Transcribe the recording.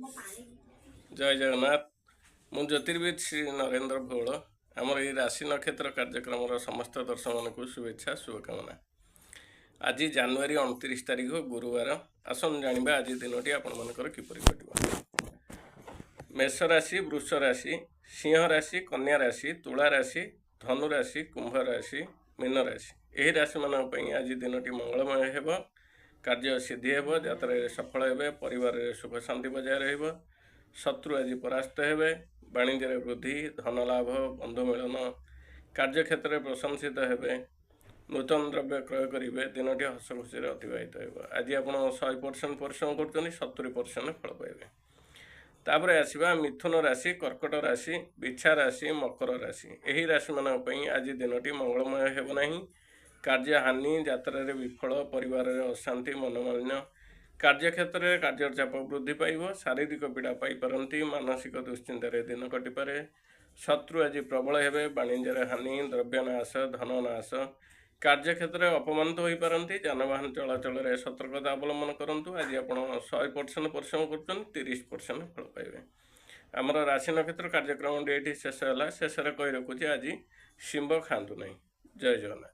जय जगन्नाथ। मु ज्योतिर्विद श्री नरेंद्र भोल आमर ये राशि नक्षत्र कार्यक्रम समस्त दर्शक मान शुभेच्छा शुभकामना। आज जनवरी 29 तारीख गुरुवार। आसन जाना आज दिन आपर किपर कट। मेष राशि, वृष राशि, सिंह राशि, कन्या राशि, तुला राशि, धनु राशि, कुंभ राशि, मीन राशि यही राशि मान आज दिन मंगलमय हो। कार्य सिद्धि हो, यात्रा सफल हे, परिवार सुख शांति बजाय रही, शत्रु आज परास्त हे, वाणिज्य वृद्धि, धन लाभ, बंधु मिलन, कार्यक्षेत्र प्रशंसित हे, नूतन द्रव्य क्रय करेंगे, दिन हस खुशी अतिबाहित हो। आज आप 100% परिश्रम कर 70% फल पाइबे। तापर आसवा मिथुन राशि, कर्कट राशि, बिछा राशि, मकर राशि यही राशि मान आज दिन मंगलमय होना। कार्य हानि, यात्रा विफल, परिवार अशांति, मनोमालिन्य, कार्यक्षेत्र में कार्यचाप वृद्धि पाइब, शारीरिक पीड़ा पाइपारती, मानसिक दुश्चिंतार दिन कटिपे, शत्रु आज प्रबल हे, वाणिज्य हानि, द्रव्यनाश, धननाश, कार्यक्षेत्र में अपमानित हो पारती, जानवाहन चलाचल में सतर्कता अवलम्बन करूँ। आज आप 100% परिश्रम कर 30% फल पाइबे। आमर राशि नक्षत्र कार्यक्रम ये शेष है। शेष कही रखुच्छे आज शिंब खातु नहीं। जय जगन्नाथ।